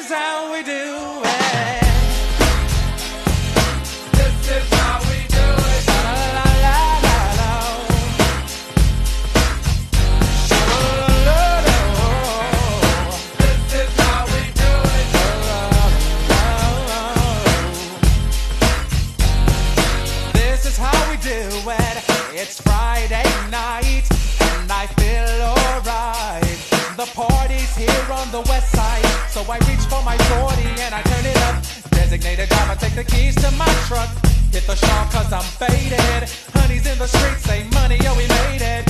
is how we do it. This is how we do it. La la la la la. This is how we do it. This is how we do it. It's Friday night and I feel alright. The party's here on the west side, so I reach for my 40 and I turn it up. Designated driver, take the keys to my truck. Hit the shop cause I'm faded. Honey's in the streets, say money, yo, we made it.